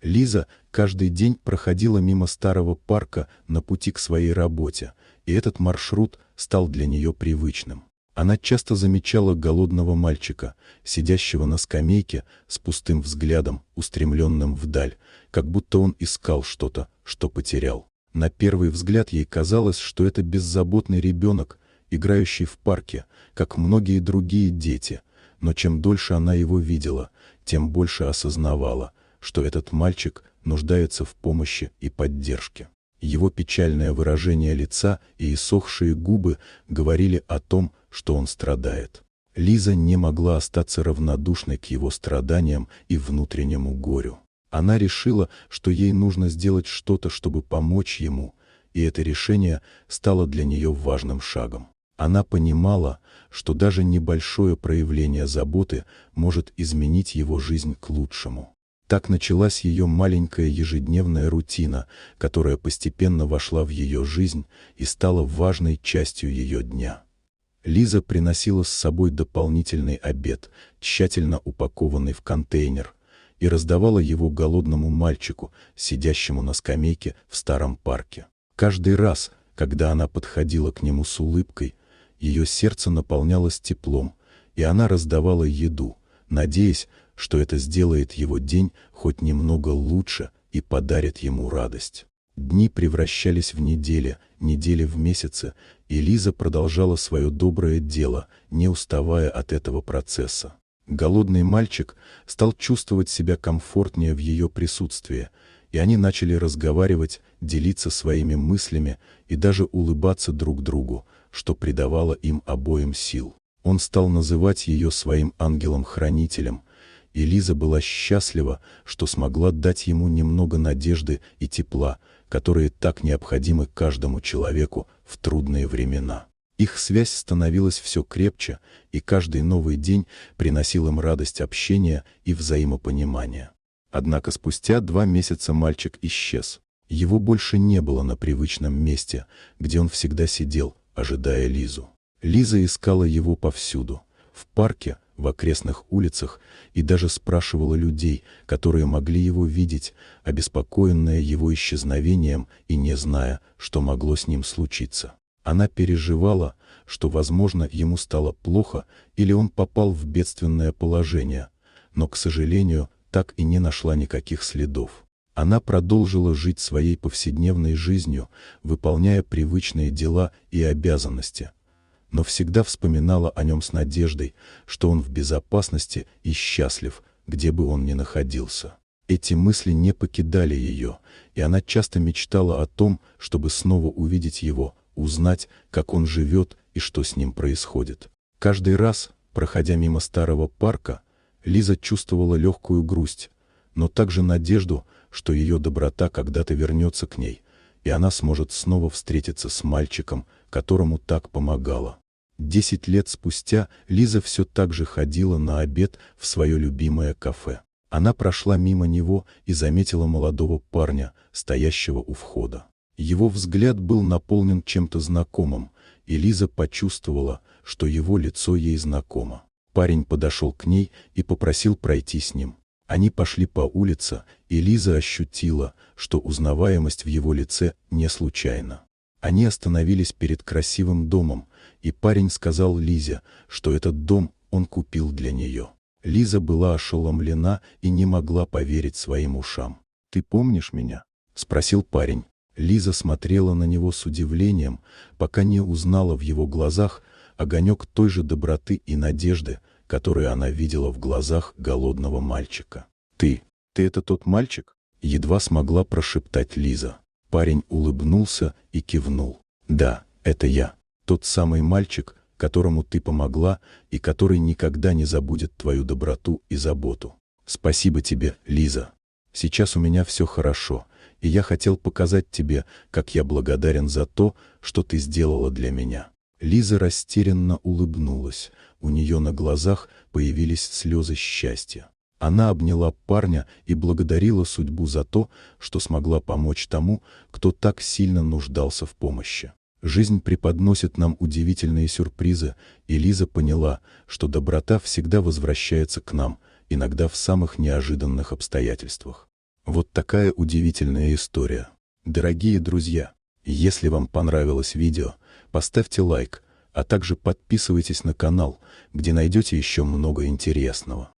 Лиза каждый день проходила мимо старого парка на пути к своей работе, и этот маршрут стал для нее привычным. Она часто замечала голодного мальчика, сидящего на скамейке с пустым взглядом, устремленным вдаль, как будто он искал что-то, что потерял. На первый взгляд ей казалось, что это беззаботный ребенок, играющий в парке, как многие другие дети, но чем дольше она его видела, тем больше осознавала, что этот мальчик нуждается в помощи и поддержке. Его печальное выражение лица и иссохшие губы говорили о том, что он страдает. Лиза не могла остаться равнодушной к его страданиям и внутреннему горю. Она решила, что ей нужно сделать что-то, чтобы помочь ему, и это решение стало для нее важным шагом. Она понимала, что даже небольшое проявление заботы может изменить его жизнь к лучшему. Так началась ее маленькая ежедневная рутина, которая постепенно вошла в ее жизнь и стала важной частью ее дня. Лиза приносила с собой дополнительный обед, тщательно упакованный в контейнер, и раздавала его голодному мальчику, сидящему на скамейке в старом парке. Каждый раз, когда она подходила к нему с улыбкой, ее сердце наполнялось теплом, и она раздавала еду, надеясь, что это сделает его день хоть немного лучше и подарит ему радость. Дни превращались в недели, недели в месяцы, и Лиза продолжала свое доброе дело, не уставая от этого процесса. Голодный мальчик стал чувствовать себя комфортнее в ее присутствии, и они начали разговаривать, делиться своими мыслями и даже улыбаться друг другу, что придавало им обоим сил. Он стал называть ее своим ангелом-хранителем, и Лиза была счастлива, что смогла дать ему немного надежды и тепла, которые так необходимы каждому человеку в трудные времена. Их связь становилась все крепче, и каждый новый день приносил им радость общения и взаимопонимания. Однако спустя 2 месяца мальчик исчез. Его больше не было на привычном месте, где он всегда сидел, ожидая Лизу. Лиза искала его повсюду, в парке, в окрестных улицах, и даже спрашивала людей, которые могли его видеть, обеспокоенная его исчезновением и не зная, что могло с ним случиться. Она переживала, что, возможно, ему стало плохо или он попал в бедственное положение, но, к сожалению, так и не нашла никаких следов. Она продолжила жить своей повседневной жизнью, выполняя привычные дела и обязанности, но всегда вспоминала о нем с надеждой, что он в безопасности и счастлив, где бы он ни находился. Эти мысли не покидали ее, и она часто мечтала о том, чтобы снова увидеть его, узнать, как он живет и что с ним происходит. Каждый раз, проходя мимо старого парка, Лиза чувствовала легкую грусть, но также надежду, что ее доброта когда-то вернется к ней, и она сможет снова встретиться с мальчиком, которому так помогала. 10 лет спустя Лиза все так же ходила на обед в свое любимое кафе. Она прошла мимо него и заметила молодого парня, стоящего у входа. Его взгляд был наполнен чем-то знакомым, и Лиза почувствовала, что его лицо ей знакомо. Парень подошел к ней и попросил пройти с ним. Они пошли по улице, и Лиза ощутила, что узнаваемость в его лице не случайна. Они остановились перед красивым домом, и парень сказал Лизе, что этот дом он купил для нее. Лиза была ошеломлена и не могла поверить своим ушам. «Ты помнишь меня?» — спросил парень. Лиза смотрела на него с удивлением, пока не узнала в его глазах огонек той же доброты и надежды, которую она видела в глазах голодного мальчика. Ты это тот мальчик?» — едва смогла прошептать Лиза. Парень улыбнулся и кивнул. «Да, это я. Тот самый мальчик, которому ты помогла и который никогда не забудет твою доброту и заботу. Спасибо тебе, Лиза. Сейчас у меня все хорошо, и я хотел показать тебе, как я благодарен за то, что ты сделала для меня». Лиза растерянно улыбнулась, у нее на глазах появились слезы счастья. Она обняла парня и благодарила судьбу за то, что смогла помочь тому, кто так сильно нуждался в помощи. Жизнь преподносит нам удивительные сюрпризы, и Лиза поняла, что доброта всегда возвращается к нам, иногда в самых неожиданных обстоятельствах. Вот такая удивительная история. Дорогие друзья, если вам понравилось видео, поставьте лайк, а также подписывайтесь на канал, где найдете еще много интересного.